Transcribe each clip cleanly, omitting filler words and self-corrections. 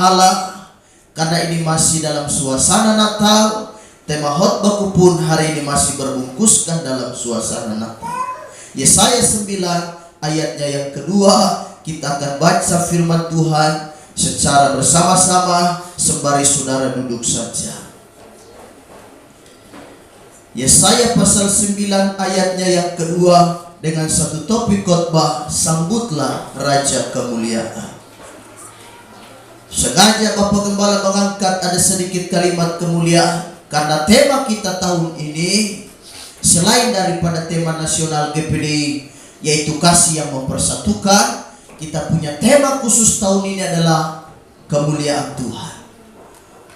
Allah, karena ini masih dalam suasana Natal. Tema khotbahku pun hari ini masih berbungkuskan dalam suasana Natal. Yesaya 9 ayatnya yang kedua, kita akan baca firman Tuhan secara bersama-sama sembari saudara duduk saja. Yesaya pasal 9 ayatnya yang kedua dengan satu topik khotbah, sambutlah Raja Kemuliaan. Sengaja Bapak Gembala mengangkat ada sedikit kalimat kemuliaan karena tema kita tahun ini selain daripada tema nasional GPDI yaitu kasih yang mempersatukan, kita punya tema khusus tahun ini adalah kemuliaan Tuhan.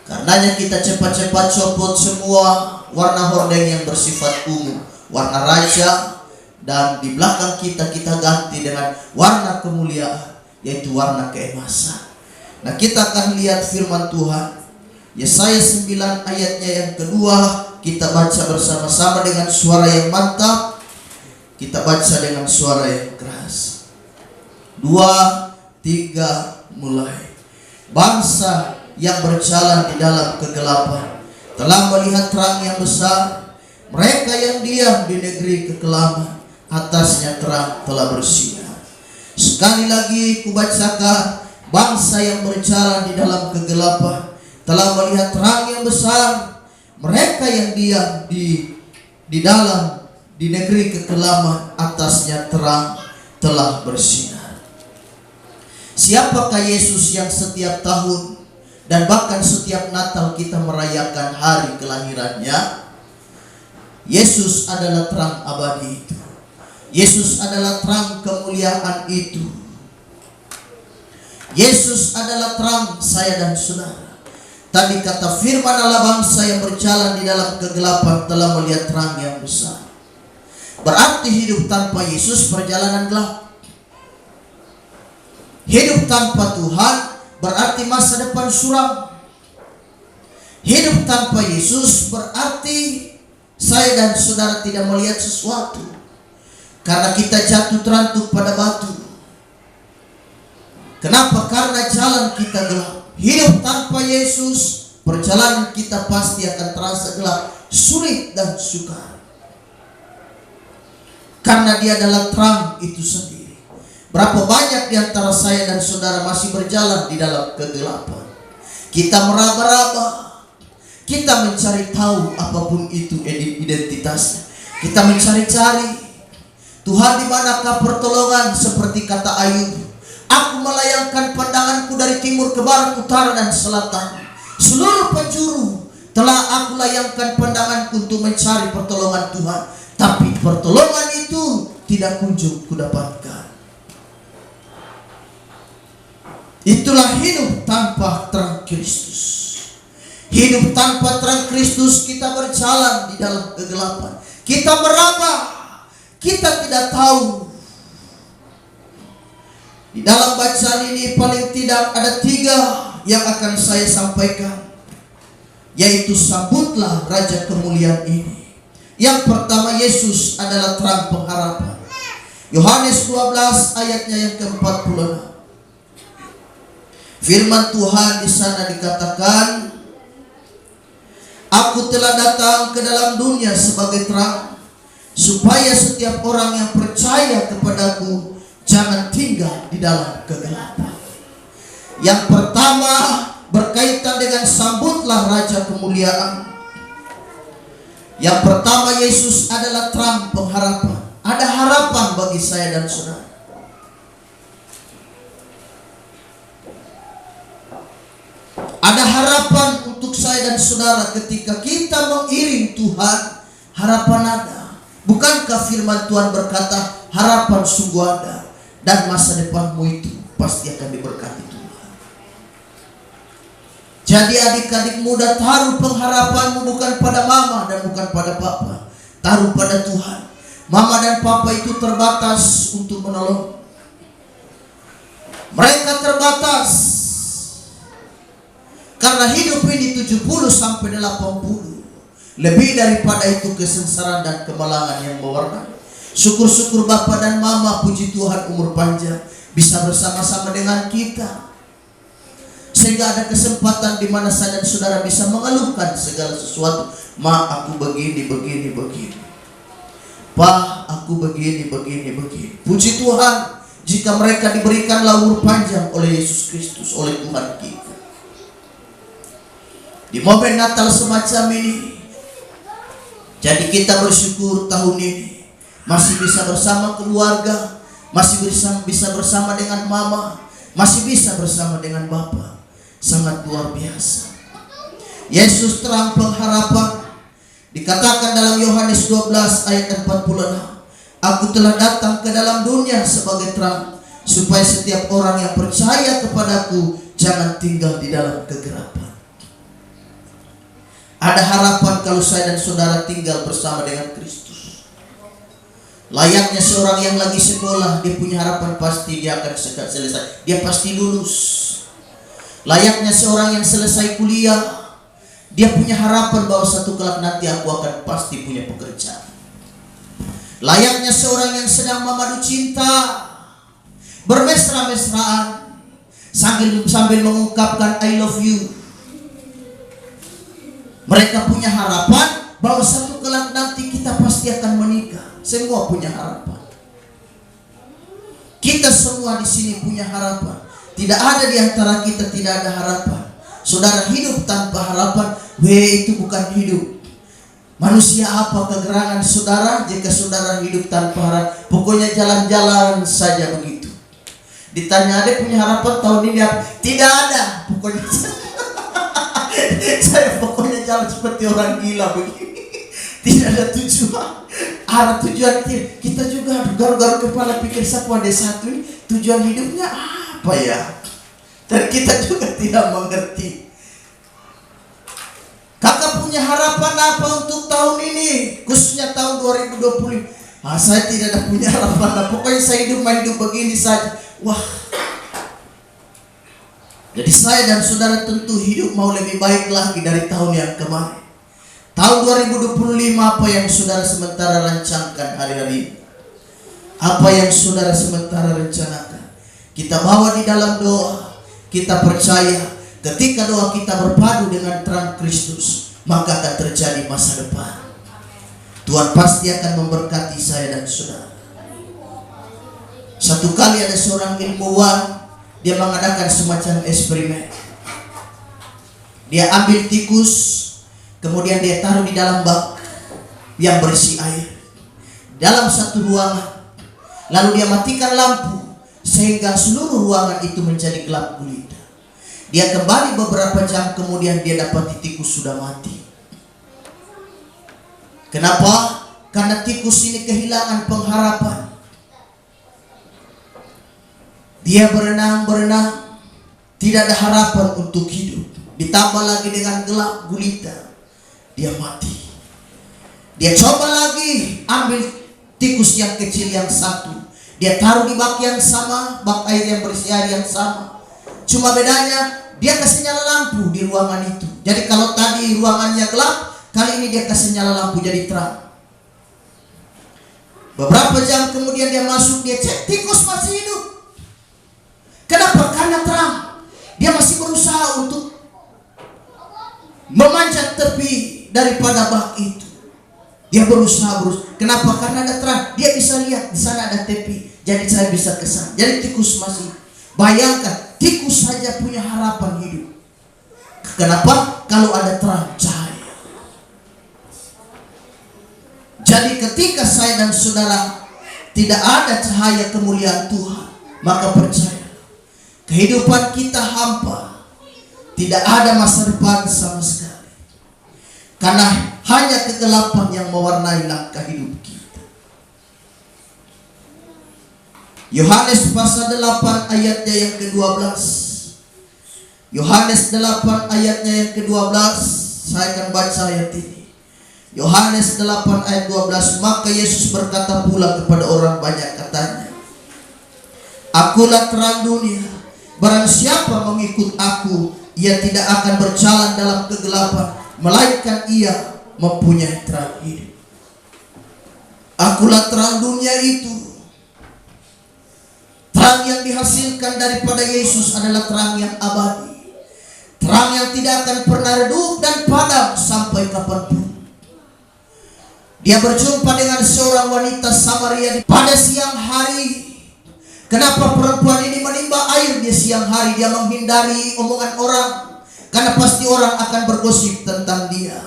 Karenanya kita cepat-cepat copot semua warna hordeng yang bersifat umum, warna raja, dan di belakang kita ganti dengan warna kemuliaan yaitu warna keemasan. Nah, kita akan lihat firman Tuhan Yesaya 9 ayatnya yang kedua. Kita baca bersama-sama dengan suara yang mantap. Kita baca dengan suara yang keras. 2, 3, mulai. Bangsa yang berjalan di dalam kegelapan telah melihat terang yang besar. Mereka yang diam di negeri kekelaman, atasnya terang telah bersinar. Sekali lagi kubacakan, bangsa yang berjalan di dalam kegelapan telah melihat terang yang besar. Mereka yang diam di negeri kekelaman, atasnya terang telah bersinar. Siapakah Yesus yang setiap tahun dan bahkan setiap Natal kita merayakan hari kelahirannya? Yesus adalah terang abadi itu. Yesus adalah terang kemuliaan itu. Yesus adalah terang saya dan saudara. Tadi kata firman Allah, bangsa yang berjalan di dalam kegelapan telah melihat terang yang besar. Berarti hidup tanpa Yesus perjalanan gelap. Hidup tanpa Tuhan berarti masa depan suram. Hidup tanpa Yesus berarti saya dan saudara tidak melihat sesuatu karena kita jatuh terantuk pada batu. Kenapa? Karena jalan kita gelap. Hidup tanpa Yesus, perjalanan kita pasti akan terasa gelap, sulit dan sukar. Karena Dia adalah terang itu sendiri. Berapa banyak di antara saya dan saudara masih berjalan di dalam kegelapan. Kita meraba-raba, kita mencari tahu apapun itu identitasnya. Kita mencari-cari, Tuhan di manakah pertolongan, seperti kata Ayub. Aku melayangkan pandanganku dari timur ke barat, utara dan selatan. Seluruh penjuru telah aku layangkan pandanganku untuk mencari pertolongan Tuhan. Tapi pertolongan itu tidak kunjung kudapatkan. Itulah hidup tanpa terang Kristus. Hidup tanpa terang Kristus, kita berjalan di dalam kegelapan. Kita meraba, kita tidak tahu. Di dalam bacaan ini paling tidak ada 3 yang akan saya sampaikan, yaitu sambutlah Raja Kemuliaan ini. Yang pertama, Yesus adalah terang pengharapan. Yohanes 12 ayatnya yang ke-46. Firman Tuhan di sana dikatakan, Aku telah datang ke dalam dunia sebagai terang, supaya setiap orang yang percaya kepadaku jangan tinggal di dalam kegelapan. Yang pertama berkaitan dengan sambutlah Raja Kemuliaan. Yang pertama, Yesus adalah terang pengharapan. Ada harapan bagi saya dan saudara. Ada harapan untuk saya dan saudara ketika kita mengiring Tuhan. Harapan ada. Bukankah firman Tuhan berkata, harapan sungguh ada, dan masa depanmu itu pasti akan diberkati Tuhan. Jadi adik-adik muda, taruh pengharapanmu bukan pada mama dan bukan pada papa. Taruh pada Tuhan. Mama dan papa itu terbatas untuk menolong. Mereka terbatas. Karena hidup ini 70 sampai 80. Lebih daripada itu kesengsaraan dan kemalangan yang mewarnai. Syukur-syukur Bapak dan Mama, puji Tuhan umur panjang, bisa bersama-sama dengan kita. sehingga ada kesempatan di mana saya dan saudara bisa mengeluhkan segala sesuatu. Ma, aku begini. Pak, aku begini. Puji Tuhan jika mereka diberikanlah umur panjang oleh Yesus Kristus, oleh Tuhan kita. Di momen Natal semacam ini, jadi kita bersyukur tahun ini masih bisa bersama keluarga, masih bisa bersama dengan mama, masih bisa bersama dengan Bapa. Sangat luar biasa. Yesus terang pengharapan. Dikatakan dalam Yohanes 12 ayat 46, aku telah datang ke dalam dunia sebagai terang, supaya setiap orang yang percaya kepadaku jangan tinggal di dalam kegelapan. Ada harapan kalau saya dan saudara tinggal bersama dengan Kristus. Layaknya seorang yang lagi sekolah, dia punya harapan pasti dia akan selesai, dia pasti lulus. Layaknya seorang yang selesai kuliah, dia punya harapan bahwa satu kelak nanti aku akan pasti punya pekerjaan. Layaknya seorang yang sedang memadu cinta, bermesra-mesraan, sambil mengungkapkan I love you. Mereka punya harapan bahwa satu kelak nanti kita pasti akan menikah. Semua punya harapan. Kita semua di sini punya harapan. Tidak ada di antara kita tidak ada harapan. Saudara hidup tanpa harapan, itu bukan hidup. Manusia apa kegerangan saudara jika saudara hidup tanpa harapan? Pokoknya jalan-jalan saja begitu. Ditanya ada punya harapan tahun ini apa? Tidak ada. Pokoknya saya pokoknya jalan seperti orang gila begini. Tidak ada tujuan. Arah tujuan kita juga garuk-garuk kepala pikir siapa ada satu ini tujuan hidupnya apa ya? Dan kita juga tidak mengerti. Kakak punya harapan apa untuk tahun ini? Khususnya tahun 2020. Saya tidak ada punya harapan. Pokoknya saya hidup begini saja. Wah. Jadi saya dan saudara tentu hidup mau lebih baik lagi dari tahun yang kemarin. Tahun 2025 apa yang saudara sementara rancangkan hari-hari ini? Apa yang saudara sementara rencanakan? Kita bawa di dalam doa. Kita percaya ketika doa kita berpadu dengan terang Kristus, maka akan terjadi masa depan. Tuhan pasti akan memberkati saya dan saudara. Satu kali ada seorang ilmuwan, dia mengadakan semacam eksperimen. Dia ambil tikus, kemudian dia taruh di dalam bak yang berisi air dalam satu ruangan. Lalu dia matikan lampu sehingga seluruh ruangan itu menjadi gelap gulita. Dia kembali beberapa jam kemudian dia dapati tikus sudah mati. Kenapa? Karena tikus ini kehilangan pengharapan. Dia berenang, tidak ada harapan untuk hidup. Ditambah lagi dengan gelap gulita, dia mati. Dia coba lagi ambil tikus yang kecil yang satu, dia taruh di bak yang sama, bak air yang berisi air yang sama. Cuma bedanya dia kasih nyala lampu di ruangan itu. Jadi kalau tadi ruangannya gelap, kali ini dia kasih nyala lampu jadi terang. Beberapa jam kemudian dia masuk, dia cek tikus masih hidup. Kenapa? Karena terang. Dia masih berusaha untuk memanjat tepi daripada bak itu. Dia berusaha. Kenapa? Karena ada terang. Dia bisa lihat di sana ada tepi. Jadi saya bisa kesana. Jadi tikus masih. Bayangkan, tikus saja punya harapan hidup. Kenapa? Kalau ada terang, cahaya. Jadi ketika saya dan saudara tidak ada cahaya kemuliaan Tuhan, maka percaya kehidupan kita hampa. Tidak ada masa depan sama sekali. Karena hanya kegelapan yang mewarnai langkah hidup kita. Yohanes pasal 8 ayatnya yang ke-12. Yohanes 8 ayatnya yang ke-12. Saya akan baca ayat ini. Yohanes 8 ayat 12. Maka Yesus berkata pula kepada orang banyak, katanya, Akulah terang dunia. Barang siapa mengikut aku, ia tidak akan berjalan dalam kegelapan, melainkan ia mempunyai terang hidup. Akulah terang dunia itu. Terang yang dihasilkan daripada Yesus adalah terang yang abadi. terang yang tidak akan pernah redup dan padam sampai kapanpun. Dia berjumpa dengan seorang wanita Samaria pada siang hari. Kenapa perempuan ini menimba air di siang hari? Dia menghindari omongan orang, karena pasti orang akan bergosip tentang dia.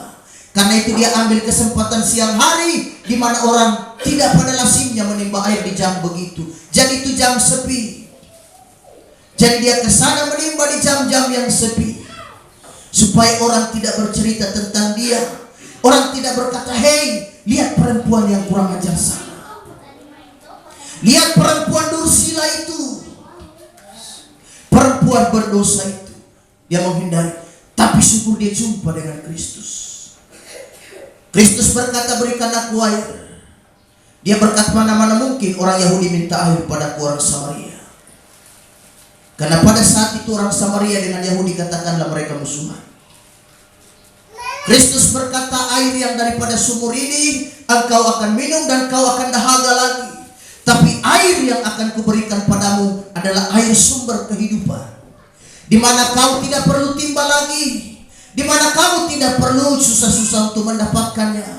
Karena itu dia ambil kesempatan siang hari, di mana orang tidak pada lazimnya menimba air di jam begitu. Jadi itu jam sepi. Jadi dia ke sana menimba di jam-jam yang sepi, supaya orang tidak bercerita tentang dia. Orang tidak berkata, "Hei, lihat perempuan yang kurang ajar sana. Lihat perempuan dursila itu, perempuan berdosa itu." Dia menghindari. Tapi syukur dia jumpa dengan Kristus. Kristus berkata, "Berikan aku air." Dia berkata, "Mana mungkin orang Yahudi minta air padaku orang Samaria." Karena pada saat itu orang Samaria dengan Yahudi katakanlah mereka musuhan. Kristus berkata, "Air yang daripada sumur ini engkau akan minum dan kau akan dahaga lagi. Tapi air yang akan kuberikan padamu adalah air sumber kehidupan, di mana kau tidak perlu timba lagi, di mana kamu tidak perlu susah-susah untuk mendapatkannya.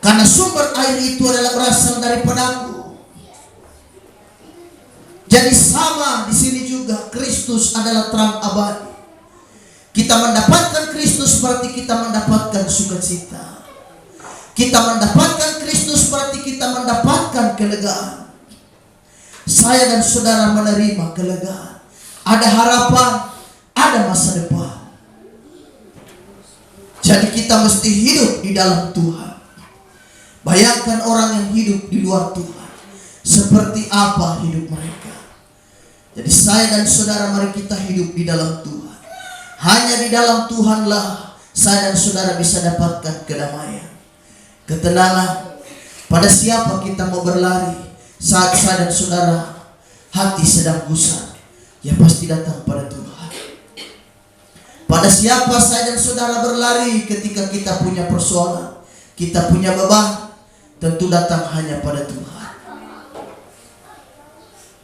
Karena sumber air itu adalah berasal daripadaku." Jadi sama di sini juga, Kristus adalah terang abadi. Kita mendapatkan Kristus berarti kita mendapatkan sukacita. Kita mendapatkan Kristus berarti kita mendapatkan kelegaan. Saya dan saudara menerima kelegaan. Ada harapan, ada masa depan. Jadi kita mesti hidup di dalam Tuhan. Bayangkan orang yang hidup di luar Tuhan, seperti apa hidup mereka. Jadi saya dan saudara, mari kita hidup di dalam Tuhan. Hanya di dalam Tuhanlah saya dan saudara bisa dapatkan kedamaian, ketenangan. Pada siapa kita mau berlari saat saya dan saudara hati sedang gusar? Ya pasti datang pada Tuhan. Pada siapa saya dan saudara berlari ketika kita punya persoalan, kita punya beban? Tentu datang hanya pada Tuhan.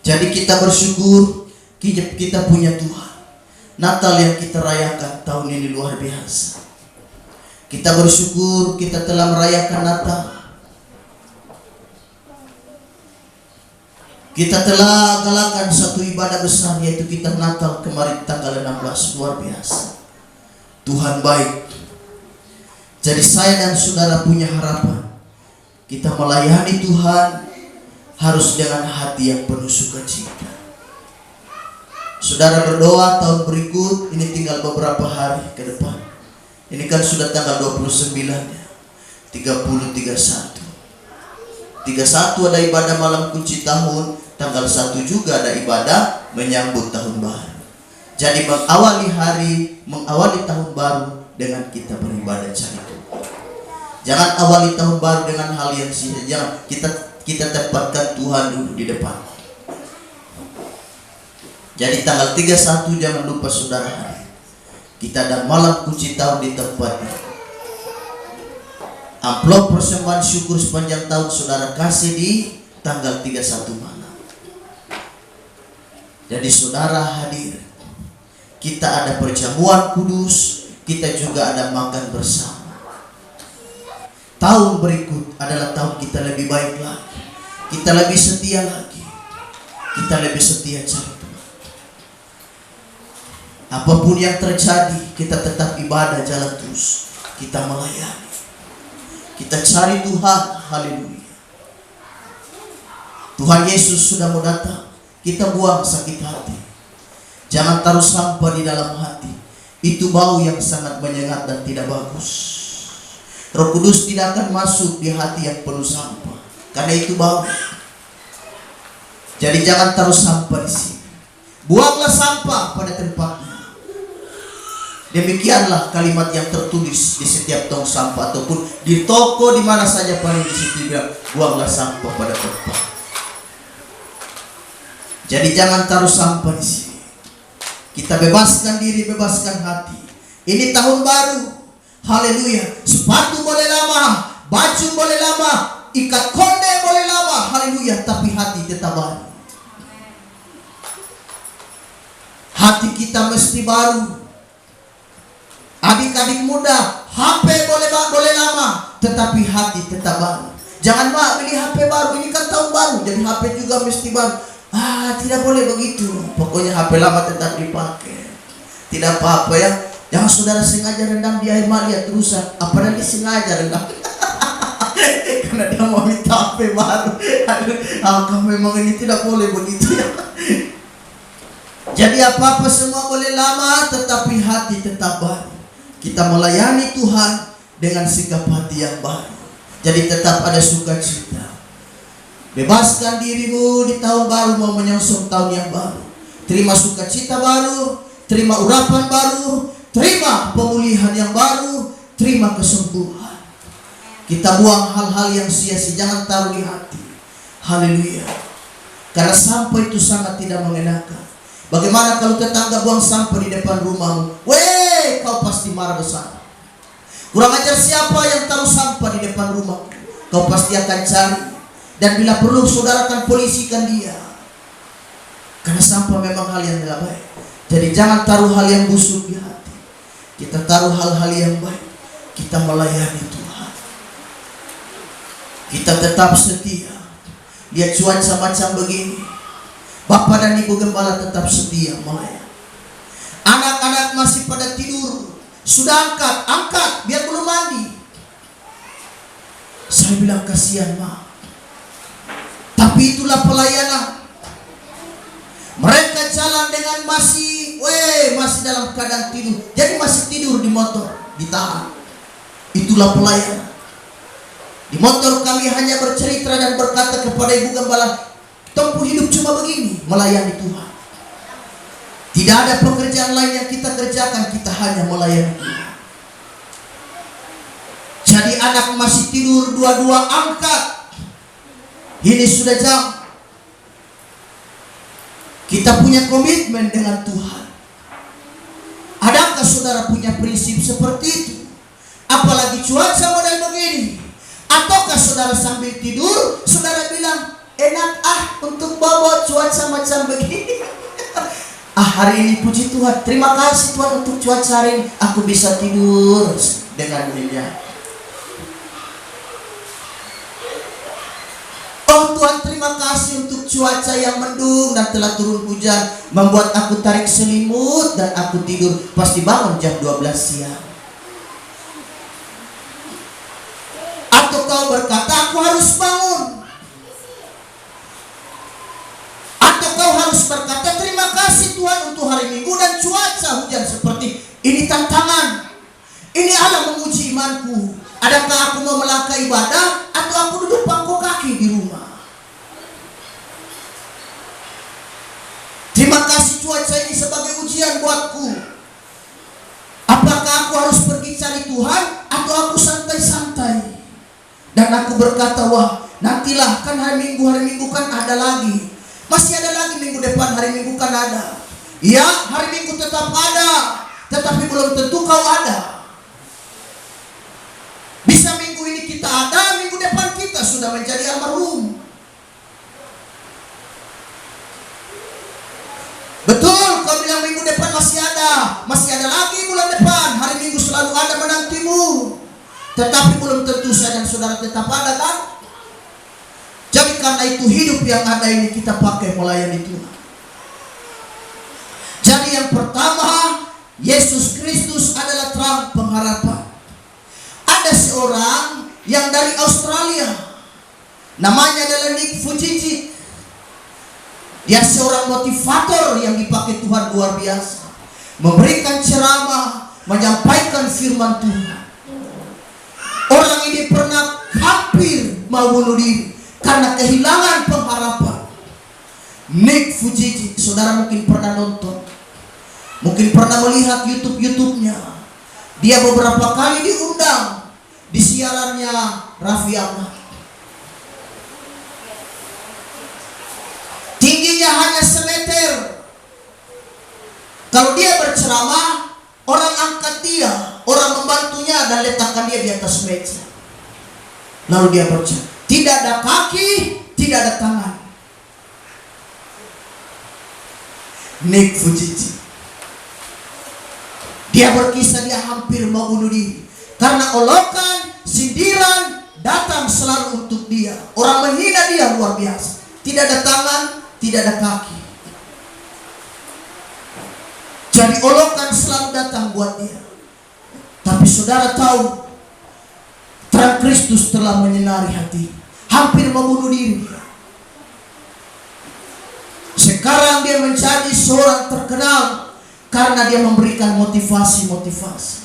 Jadi kita bersyukur kita punya Tuhan. Natal yang kita rayakan tahun ini luar biasa. Kita bersyukur kita telah merayakan Natal. Kita telah galakan satu ibadah besar, yaitu kita Natal kemarin tanggal 16. Luar biasa. Tuhan baik. Jadi saya dan saudara punya harapan. Kita melayani Tuhan harus dengan hati yang penuh sukacita. Saudara berdoa tahun berikut, ini tinggal beberapa hari ke depan. Ini kan sudah tanggal 29 ya. 30, 31. 31 ada ibadah malam kunci tahun, tanggal 1 juga ada ibadah menyambut tahun baru. Jadi mengawali tahun baru dengan kita beribadah cari Tuhan. Jangan awali tahun baru dengan hal yang sia-sia. Jangan kita tempatkan Tuhan dulu di depan. Jadi tanggal 31 jangan lupa saudara hadir. Kita ada malam kunci tahun di tempat ini. Amplop persembahan syukur sepanjang tahun saudara kasih di tanggal 31 malam. Jadi saudara hadir. Kita ada perjamuan kudus, kita juga ada makan bersama. Tahun berikut adalah tahun kita lebih baik lagi. Kita lebih setia lagi. Kita lebih setia cari. Apapun yang terjadi, kita tetap ibadah jalan terus. Kita melayani. Kita cari Tuhan. Haleluya. Tuhan Yesus sudah mau datang. Kita buang sakit hati. Jangan taruh sampah di dalam hati. Itu bau yang sangat menyengat dan tidak bagus. Roh Kudus tidak akan masuk di hati yang penuh sampah, karena itu bau. Jadi jangan taruh sampah di sini. Buanglah sampah pada tempatnya. Demikianlah kalimat yang tertulis di setiap tong sampah ataupun di toko di mana saja paling di situ bilang buanglah sampah pada tempat. Jadi jangan taruh sampah di sini. Kita bebaskan diri, bebaskan hati. Ini tahun baru. Haleluya. Sepatu boleh lama, baju boleh lama, ikat konde boleh lama. Haleluya. Tapi hati tetap baru. Hati kita mesti baru. Adik-adik muda, HP boleh lama, tetapi hati tetap baru. Jangan beli HP baru, ini kan tahun baru, jadi HP juga mesti baru. Tidak boleh begitu. Pokoknya HP lama tetap dipakai. Tidak apa-apa ya. Jangan saudara sengaja rendam di air mali terusan. Apalagi sengaja rendam. Karena dia mau minta HP baru. Kamu memang ini tidak boleh begitu ya. Jadi apa-apa semua boleh lama, tetapi hati tetap baru. Kita melayani Tuhan dengan sikap hati yang baru. Jadi tetap ada sukacita. Bebaskan dirimu di tahun baru mau menyongsong tahun yang baru. Terima sukacita baru, terima urapan baru, terima pemulihan yang baru, terima kesembuhan. Kita buang hal-hal yang sia-sia, jangan taruh di hati. Haleluya. Karena sampah itu sangat tidak mengenakan. Bagaimana kalau tetangga buang sampah di depan rumahmu? Weh, kau pasti marah besar. Kurang ajar siapa yang taruh sampah di depan rumah? Kau pasti akan cari. Dan bila perlu saudara akan polisikan dia. Karena sampah memang hal yang tidak baik. Jadi jangan taruh hal yang busuk di hati. Kita taruh hal-hal yang baik. Kita melayani Tuhan. Kita tetap setia. Lihat cuaca macam begini. Bapak dan Ibu Gembala tetap setia melayani. Anak-anak masih pada tidur. Sudah angkat, biar belum mandi. Saya bilang kasihan Ma. Tapi itulah pelayanan. Mereka jalan dengan masih dalam keadaan tidur. Jadi masih tidur di motor, ditahan. Itulah pelayanan. Di motor kami hanya bercerita dan berkata kepada Ibu Gembala, tempuh hidup cuma begini, melayani Tuhan. Tidak ada pekerjaan lain yang kita kerjakan, kita hanya melayani Tuhan. Jadi anak masih tidur, dua-dua angkat. Ini sudah jam. Kita punya komitmen dengan Tuhan. Adakah saudara punya prinsip seperti itu? Apalagi cuaca model begini. Ataukah saudara sambil tidur, saudara bilang, enak untuk bawa cuaca macam begini. Hari ini puji Tuhan, terima kasih Tuhan untuk cuaca hari ini. Aku bisa tidur dengan nyenyak. Oh Tuhan, terima kasih untuk cuaca yang mendung dan telah turun hujan, membuat aku tarik selimut dan aku tidur. Pasti bangun jam 12 siang. Atau kau berkata, aku harus bangun. Atau kau harus berkata, terima kasih Tuhan untuk hari Minggu dan cuaca hujan seperti ini. Tantangan. Ini Allah menguji imanku. Adakah aku mau melangkah ibadah atau aku duduk pangku kaki di rumah? Terima kasih cuaca ini sebagai ujian buatku. Apakah aku harus pergi cari Tuhan atau aku santai-santai? Dan aku berkata, wah nantilah, kan hari Minggu kan ada lagi. Masih ada lagi minggu depan, hari Minggu kan ada. Ya, hari Minggu tetap ada, tetapi belum tentu kau ada. Bisa minggu ini kita ada, minggu depan kita sudah menjadi almarhum. Betul, kau bilang minggu depan masih ada lagi bulan depan, hari Minggu selalu ada menantimu. Tetapi belum tentu saya dan saudara tetap ada kan? Jadi karena itu hidup yang ada ini kita pakai melayani Tuhan. Jadi yang pertama, Yesus Kristus adalah terang pengharapan. Ada seorang yang dari Australia, namanya adalah Nick Vujicic. Dia seorang motivator yang dipakai Tuhan luar biasa, memberikan ceramah, menyampaikan firman Tuhan. Orang ini pernah hampir mau bunuh diri karena kehilangan pengharapan. Nick Vujicic, saudara mungkin pernah nonton, mungkin pernah melihat YouTube-nya. Dia beberapa kali diundang di siarannya Raffi Ahmad. Tingginya hanya semeter. Kalau dia berceramah, orang angkat dia, orang membantunya dan letakkan dia di atas meja. Lalu dia berceramah. Tidak ada kaki, tidak ada tangan. Nick Vujicic. Dia berkisah dia hampir mau bunuh diri karena olokan, sindiran datang selalu untuk dia. Orang menghina dia luar biasa. Tidak ada tangan, tidak ada kaki. Jadi olokan selalu datang buat dia. Tapi saudara tahu, terang Kristus telah menyinari hati. Hampir membunuh diri dia. Sekarang dia menjadi seorang terkenal karena dia memberikan motivasi-motivasi.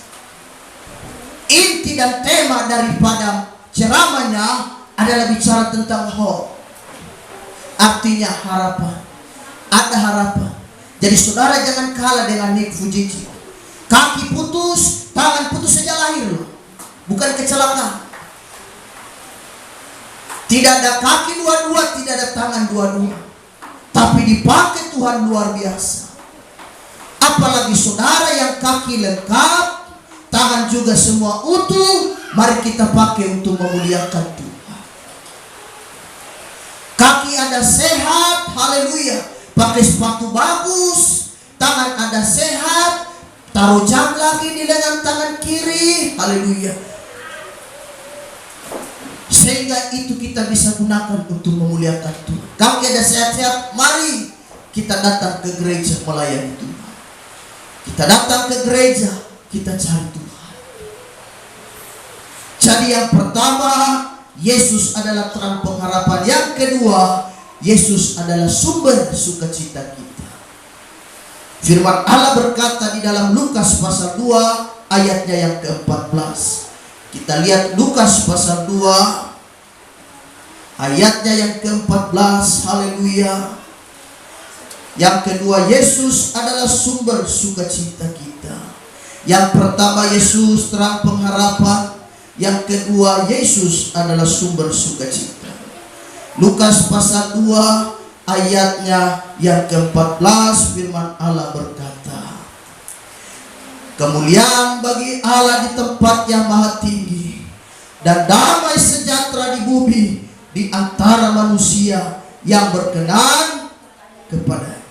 Inti dan tema daripada ceramahnya adalah bicara tentang hope. Artinya harapan. Ada harapan. Jadi saudara jangan kalah dengan Nick Fujitsu. Kaki putus, tangan putus sejak lahir loh. Bukan kecelakaan. Tidak ada kaki dua-dua, tidak ada tangan dua-dua. Tapi dipakai Tuhan luar biasa. Apalagi saudara yang kaki lengkap, tangan juga semua utuh, mari kita pakai untuk memuliakan Tuhan. Kaki ada sehat, haleluya. Pakai sepatu bagus, tangan ada sehat, taruh jam lagi di lengan tangan kiri, haleluya. Sehingga itu kita bisa gunakan untuk memuliakan Tuhan. Kaki ada sehat-sehat, mari kita datang ke gereja melayani Tuhan. Kita datang ke gereja, kita cari Tuhan. Jadi yang pertama, Yesus adalah terang pengharapan. Yang kedua, Yesus adalah sumber sukacita kita. Firman Allah berkata di dalam Lukas pasal 2 ayatnya yang ke-14. Kita lihat Lukas pasal 2 ayatnya yang ke-14. Haleluya. Yang kedua, Yesus adalah sumber sukacita kita. Yang pertama, Yesus terang pengharapan. Yang kedua, Yesus adalah sumber sukacita. Lukas pasal 2 ayatnya yang ke-14, firman Allah berkata, kemuliaan bagi Allah di tempat yang maha tinggi, dan damai sejahtera di bumi di antara manusia yang berkenan kepada.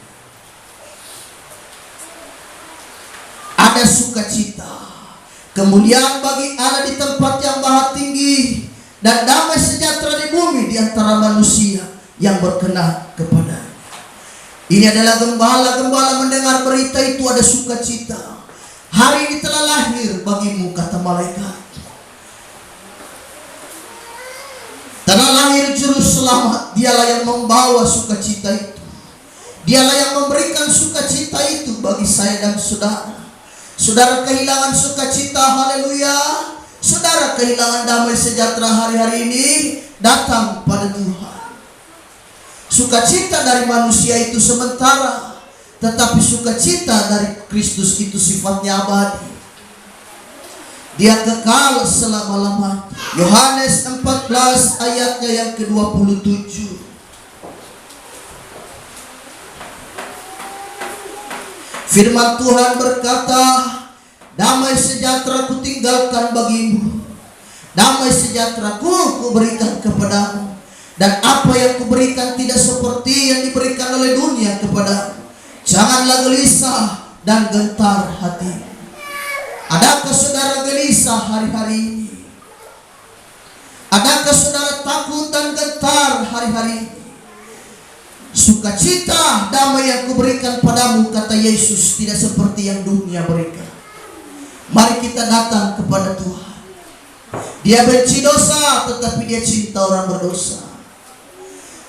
Ada sukacita, kemuliaan bagi Allah di tempat yang maha tinggi, dan damai sejahtera di bumi di antara manusia yang berkenan kepada. Ini adalah gembala-gembala mendengar berita itu ada sukacita. Hari ini telah lahir bagimu, kata malaikat. Telah lahir juru selamat. Dialah yang membawa sukacita itu. Dialah yang memberikan sukacita itu bagi saya dan saudara. Saudara kehilangan sukacita, haleluya. Saudara kehilangan damai sejahtera hari-hari ini, datang pada Tuhan. Sukacita dari manusia itu sementara, tetapi sukacita dari Kristus itu sifatnya abadi. Dia kekal selama-lamanya. Yohanes 14 ayatnya yang ke-27. Firman Tuhan berkata, damai sejahtera ku tinggalkan bagimu, damai sejahtera ku berikan kepadamu, dan apa yang kuberikan tidak seperti yang diberikan oleh dunia kepadamu. Janganlah gelisah dan gentar hati. Adakah saudara gelisah hari-hari ini? Adakah saudara takut dan gentar hari-hari ini? Sukacita, damai yang kuberikan padamu, kata Yesus, tidak seperti yang dunia berikan. Mari kita datang kepada Tuhan. Dia benci dosa, tetapi dia cinta orang berdosa.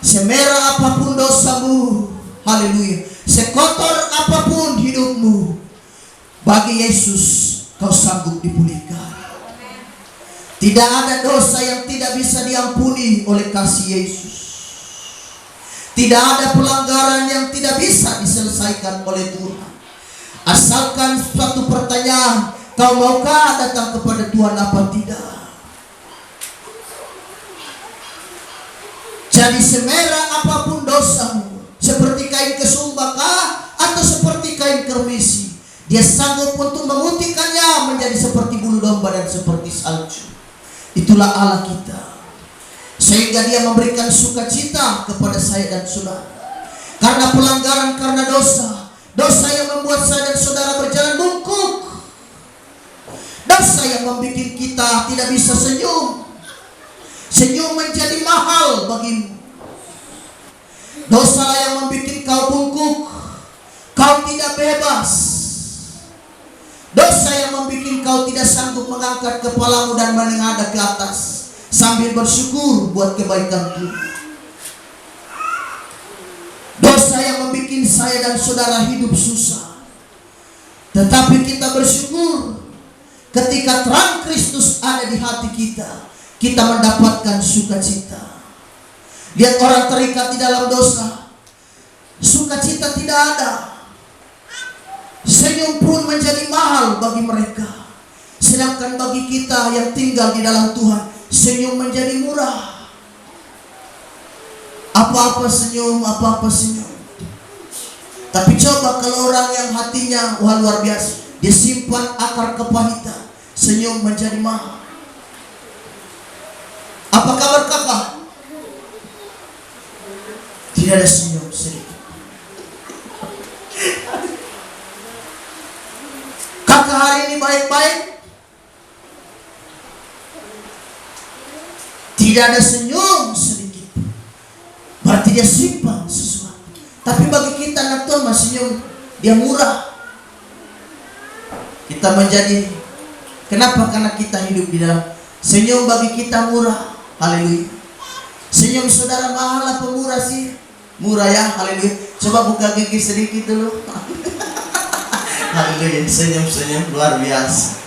Semerah apapun dosamu, haleluya, sekotor apapun hidupmu, bagi Yesus kau sanggup dipulihkan. Tidak ada dosa yang tidak bisa diampuni oleh kasih Yesus. Tidak ada pelanggaran yang tidak bisa diselesaikan oleh Tuhan. Asalkan suatu pertanyaan, kau maukah datang kepada Tuhan apa tidak? Jadi semerah apapun dosamu, seperti kain kesumbakah atau seperti kain kermisi, dia sanggup untuk memutihkannya menjadi seperti bulu domba dan seperti salju. Itulah Allah kita. Sehingga dia memberikan sukacita kepada saya dan saudara. Karena pelanggaran, karena dosa, dosa yang membuat saya dan saudara berjalan bungkuk. dosa yang membuat kita tidak bisa senyum. Senyum menjadi mahal bagimu. Dosalah yang membuat kau bungkuk, kau tidak bebas. Dosa yang membuat kau tidak sanggup mengangkat kepalamu dan menengadah ke atas sambil bersyukur buat kebaikan Tuhan. Dosa yang membuat saya dan saudara hidup susah. Tetapi kita bersyukur ketika terang Kristus ada di hati kita, kita mendapatkan sukacita. Lihat orang terikat di dalam dosa, sukacita tidak ada. Senyum pun menjadi mahal bagi mereka. Sedangkan bagi kita yang tinggal di dalam Tuhan, senyum menjadi murah. Apa-apa senyum, apa-apa senyum. Tapi coba kalau orang yang hatinya luar biasa, dia simpan akar kepahitan, senyum menjadi mahal. Apa kabar kakak? Tidak ada senyum sedikit. Kakak hari ini baik-baik? Tidak ada senyum sedikit. Berarti dia simpan sesuatu. Tapi bagi kita anak Tuhan masih senyum, dia murah. Kita menjadi, kenapa? Karena kita hidup di dalam senyum. Bagi kita murah. Haleluya. Senyum saudara mahal apa murah sih? Murah ya, haleluya. Coba buka gigi sedikit dulu. Haleluya, senyum-senyum luar biasa.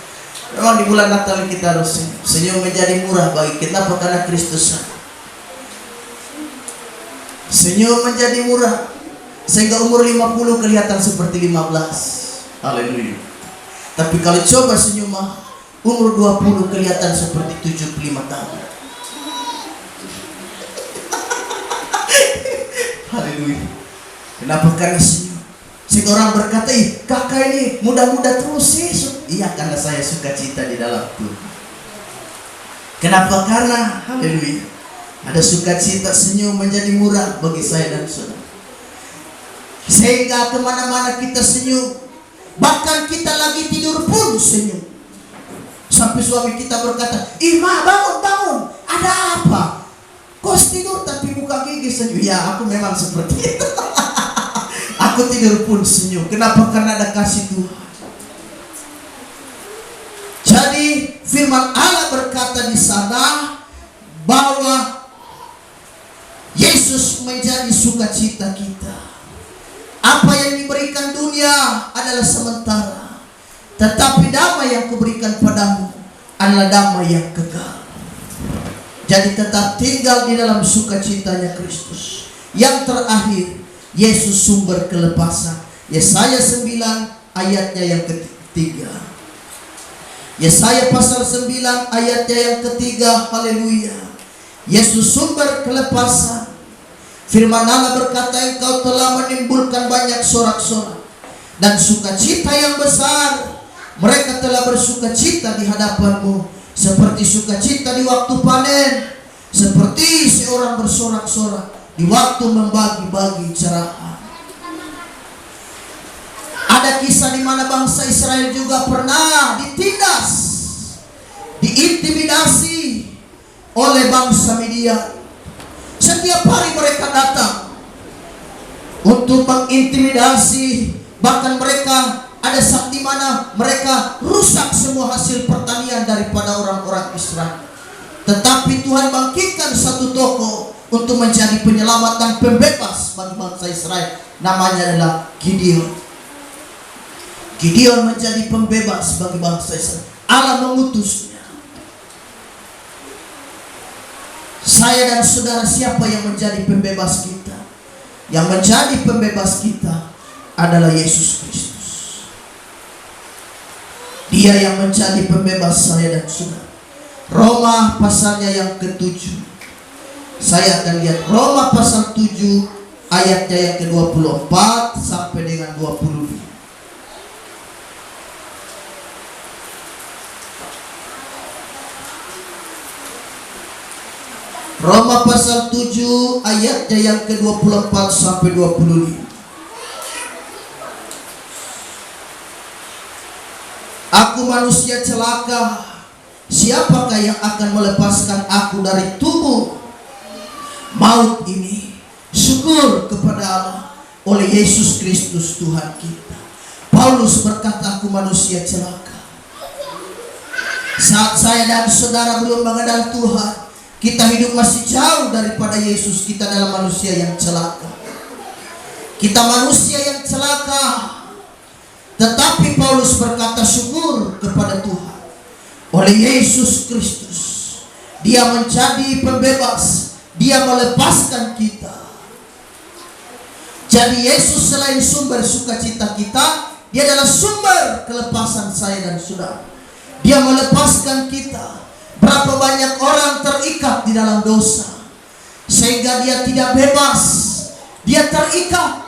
Memang di bulan Natal kita harus senyum. Senyum menjadi murah bagi kita karena Kristus. Senyum menjadi murah sehingga umur 50 kelihatan seperti 15. Haleluya. Tapi kalau coba senyum umur 20 kelihatan seperti 75 tahun. Haleluya. Kenapa? Karena senyum. Sehingga orang berkata, kakak ini muda-muda terus sih. Iya, karena saya sukacita di dalam Tuhan. Kenapa? Karena haleluya, ada sukacita, senyum menjadi murah bagi saya dan saudara. Sehingga kemana-mana kita senyum. Bahkan kita lagi tidur pun senyum. Sampai suami kita berkata, "Ima, bangun, ada apa? Kos tidur tapi buka gigi senyum." Ya, aku memang seperti itu. Aku tidur pun senyum. Kenapa? Karena ada kasih Tuhan. Jadi firman Allah berkata di sana bahwa Yesus menjadi sukacita kita. Apa yang diberikan dunia adalah sementara, tetapi damai yang kuberikan padamu adalah damai yang kekal. Jadi tetap tinggal di dalam sukacitanya Kristus. Yang terakhir, Yesus sumber kelepasan. Yesaya 9 ayatnya yang ketiga. Yesaya pasal 9 ayatnya yang ketiga. Haleluya. Yesus sumber kelepasan. Firman Allah berkata, engkau telah menimbulkan banyak sorak-sorak dan sukacita yang besar. Mereka telah bersukacita di hadapanmu seperti sukacita di waktu panen, seperti seorang bersorak-sorak di waktu membagi-bagi cerahan. Ada kisah di mana bangsa Israel juga pernah ditindas, diintimidasi oleh bangsa Midian. Setiap hari mereka datang untuk mengintimidasi. Bahkan mereka ada saat di mana mereka rusak semua hasil pertanian daripada orang-orang Israel. Tetapi Tuhan bangkitkan satu tokoh untuk menjadi penyelamat dan pembebas bagi bangsa Israel. Namanya adalah Gideon. Gideon menjadi pembebas bagi bangsa Israel. Allah mengutusnya. Saya dan saudara, siapa yang menjadi pembebas kita? Yang menjadi pembebas kita adalah Yesus Kristus. Dia yang menjadi pembebas saya dan saudara. Roma pasalnya yang ke-7. Saya akan lihat Roma pasal 7 ayatnya yang ke-24 sampai dengan 25. Roma pasal 7 ayatnya yang ke-24 sampai 25. Aku manusia celaka, siapakah yang akan melepaskan aku dari tubuh maut ini? Syukur kepada Allah oleh Yesus Kristus Tuhan kita. Paulus berkata, aku manusia celaka. Saat saya dan saudara belum mengenal Tuhan, kita hidup masih jauh daripada Yesus. Kita adalah manusia yang celaka. Kita manusia yang celaka. Tetapi Paulus berkata, syukur kepada Tuhan oleh Yesus Kristus. Dia menjadi pembebas. Dia melepaskan kita. Jadi Yesus selain sumber sukacita kita, Dia adalah sumber kelepasan saya dan saudara. Dia melepaskan kita. Berapa banyak orang terikat di dalam dosa sehingga dia tidak bebas. Dia terikat.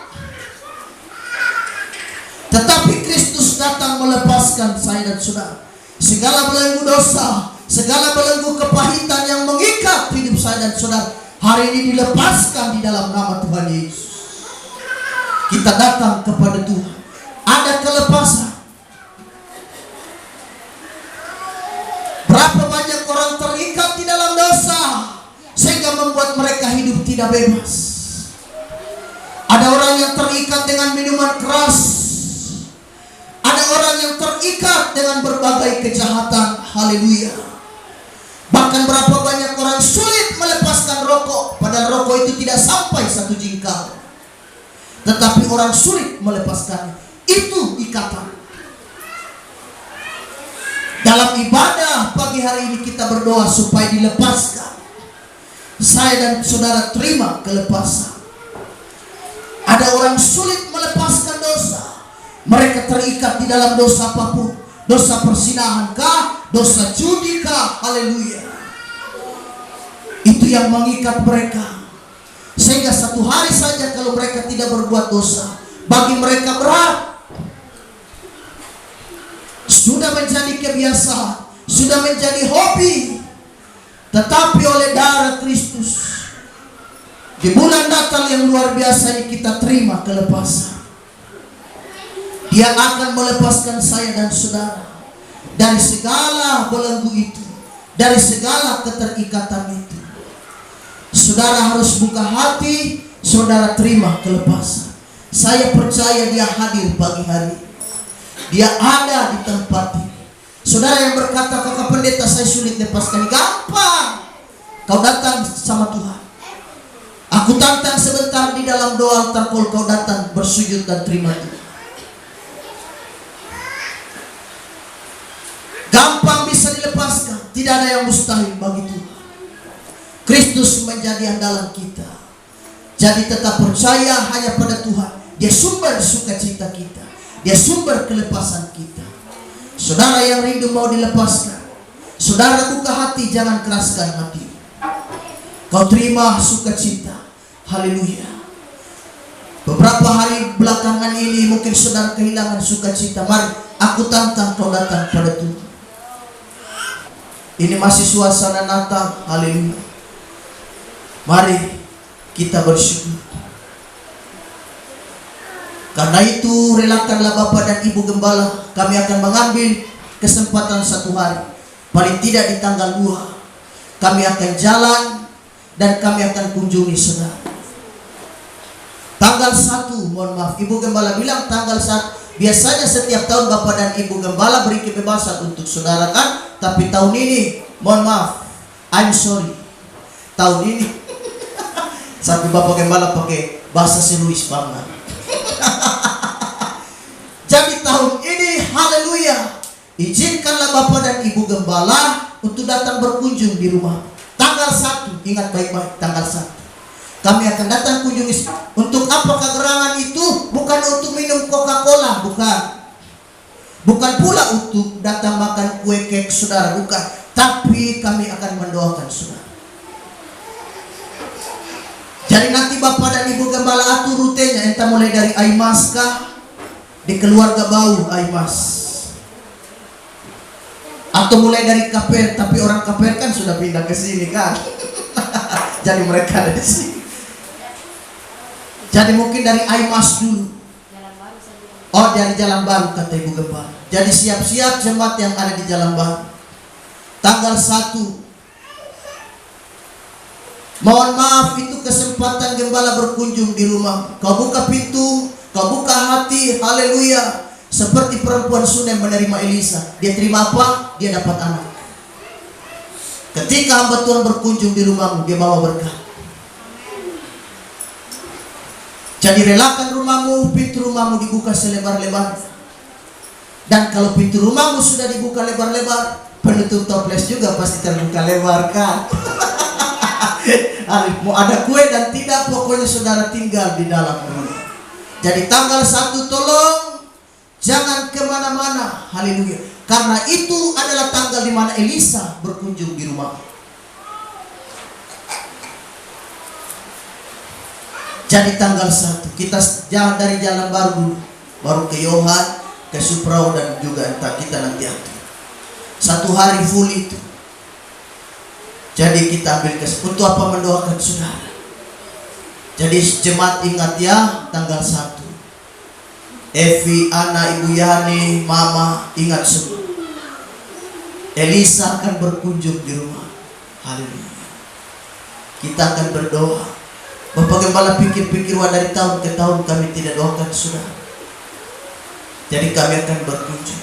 Tetapi Kristus datang melepaskan saya dan saudara. Segala belenggu dosa, segala belenggu kepahitan yang mengikat hidup saya dan saudara, hari ini dilepaskan di dalam nama Tuhan Yesus. Kita datang kepada Tuhan. Ada kelepasan. Berapa banyak orang terikat di dalam dosa sehingga membuat mereka hidup tidak bebas. Ada orang yang terikat dengan minuman keras. Ada orang yang terikat dengan berbagai kejahatan. Haleluya. Bahkan berapa banyak orang sulit melepaskan rokok, padahal rokok itu tidak sampai 1 jengkal. Tetapi orang sulit melepaskannya. Itu ikatan. Dalam ibadah pagi hari ini kita berdoa supaya dilepaskan. Saya dan saudara terima kelepasan. Ada orang sulit melepaskan dosa. Mereka terikat di dalam dosa apapun. Dosa persinahan kah? Dosa judi kah? Haleluya. Itu yang mengikat mereka. Sehingga satu hari saja kalau mereka tidak berbuat dosa, bagi mereka berat. Sudah menjadi kebiasaan, sudah menjadi hobi. Tetapi oleh darah Kristus, di bulan Natal yang luar biasa ini kita terima kelepasan. Dia akan melepaskan saya dan saudara dari segala belenggu itu, dari segala keterikatan itu. Saudara harus buka hati, saudara terima kelepasan. Saya percaya Dia hadir pagi hari. Dia ada di tempat ini. Saudara yang berkata, kakak pendeta saya sulit lepaskan. Gampang. Kau datang sama Tuhan. Aku tantang sebentar di dalam doa altar call. Kau datang bersujud dan terima Tuhan. Gampang bisa dilepaskan. Tidak ada yang mustahil bagi Tuhan. Kristus menjadi andalan kita. Jadi tetap percaya hanya pada Tuhan. Dia sumber sukacita kita. Dia sumber kelepasan kita. Saudara yang rindu mau dilepaskan, saudara buka hati, jangan keraskan hati. Kau terima sukacita. Haleluya. Beberapa hari belakangan ini mungkin saudara kehilangan sukacita. Mari aku tantang kau datang pada Tuhan. Ini masih suasana Natal. Haleluya. Mari kita bersyukur. Karena itu relakanlah Bapak dan Ibu Gembala. Kami akan mengambil kesempatan satu hari, paling tidak di tanggal 2, kami akan jalan dan kami akan kunjungi saudara. Tanggal 1, mohon maaf, Ibu Gembala bilang tanggal 1. Biasanya setiap tahun Bapak dan Ibu Gembala beri kebebasan untuk saudara kan. Tapi tahun ini, mohon maaf, I'm sorry, tahun ini sampai Bapak Gembala pakai bahasa Seluis banget. Jadi tahun ini, haleluya, izinkanlah Bapak dan Ibu Gembala untuk datang berkunjung di rumah. Tanggal 1, ingat baik-baik, tanggal 1 kami akan datang kunjungi. Untuk apa kegerangan itu? Bukan untuk minum Coca-Cola, bukan. Bukan pula untuk datang makan kue kek saudara, bukan. Tapi kami akan mendoakan saudara. Jadi nanti Bapak dan Ibu Gembala atur rutenya. Entah mulai dari Aimas kah, di keluarga Bau Aimas, atau mulai dari KPR. Tapi orang KPR kan sudah pindah ke sini kan. Jadi mereka ada di sini. Jadi mungkin dari Aimas dulu. Oh, dari Jalan Baru kata Ibu Gembala. Jadi siap-siap jemaat yang ada di Jalan Baru. tanggal 1. Mohon maaf, itu kesempatan gembala berkunjung di rumah. Kau buka pintu, kau buka hati, haleluya. Seperti perempuan Sunem menerima Elisa. Dia terima apa? Dia dapat anak. Ketika hamba Tuhan berkunjung di rumahmu, dia bawa berkat. Jadi relakan rumahmu, pintu rumahmu dibuka selebar-lebarnya. Dan kalau pintu rumahmu sudah dibuka lebar-lebar, penutup toples juga pasti terbuka lebar, kan? Mau ada kue dan tidak, pokoknya saudara tinggal di dalam rumah. Jadi tanggal 1 tolong jangan kemana-mana, haleluya. Karena itu adalah tanggal di mana Elisa berkunjung di rumah. Jadi tanggal 1 kita jalan dari jalan baru ke Yohan, ke Suprau, dan juga entah kita nanti atur. 1 hari full itu. Jadi kita ambil untuk apa? Mendoakan saudara. Jadi jemaat ingat ya, tanggal 1. Evi, Ana, Ibu Yani, Mama, ingat semua. Elisa akan berkunjung di rumah. Haleluya. Kita akan berdoa. Bapak Gembala pikir-pikir, wah dari tahun ke tahun kami tidak doakan saudara. Jadi kami akan berkunjung.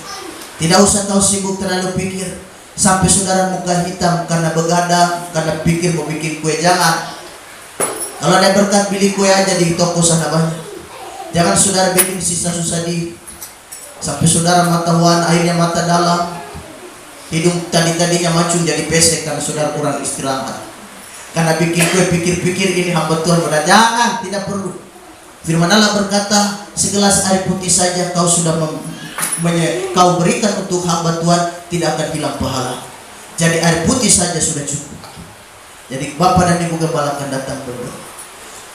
Tidak usah kau sibuk terlalu pikir sampai saudara muka hitam karena begadang, karena pikir mau bikin kue. Jangan. Kalau ada berkat, beli kue aja di toko sana banyak. Jangan saudara bikin sisa susah di sampai saudara mata wan, airnya mata dalam, hidung tadinya macun jadi pesek karena saudara kurang istirahat. Karena bikin kue pikir-pikir ini hamba Tuhan benar. Jangan, tidak perlu. Firman Allah berkata, segelas air putih saja kau sudah kau berikan untuk hamba Tuhan, tidak akan hilang pahala. Jadi air putih saja sudah cukup. Jadi Bapak dan Ibu Gembala akan datang berdoa.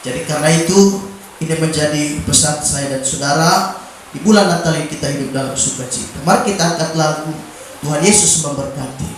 Jadi karena itu ini menjadi pesan saya dan saudara di bulan Natal ini, kita hidup dalam sukacita. Mari kita angkat lagu Tuhan Yesus memberkati.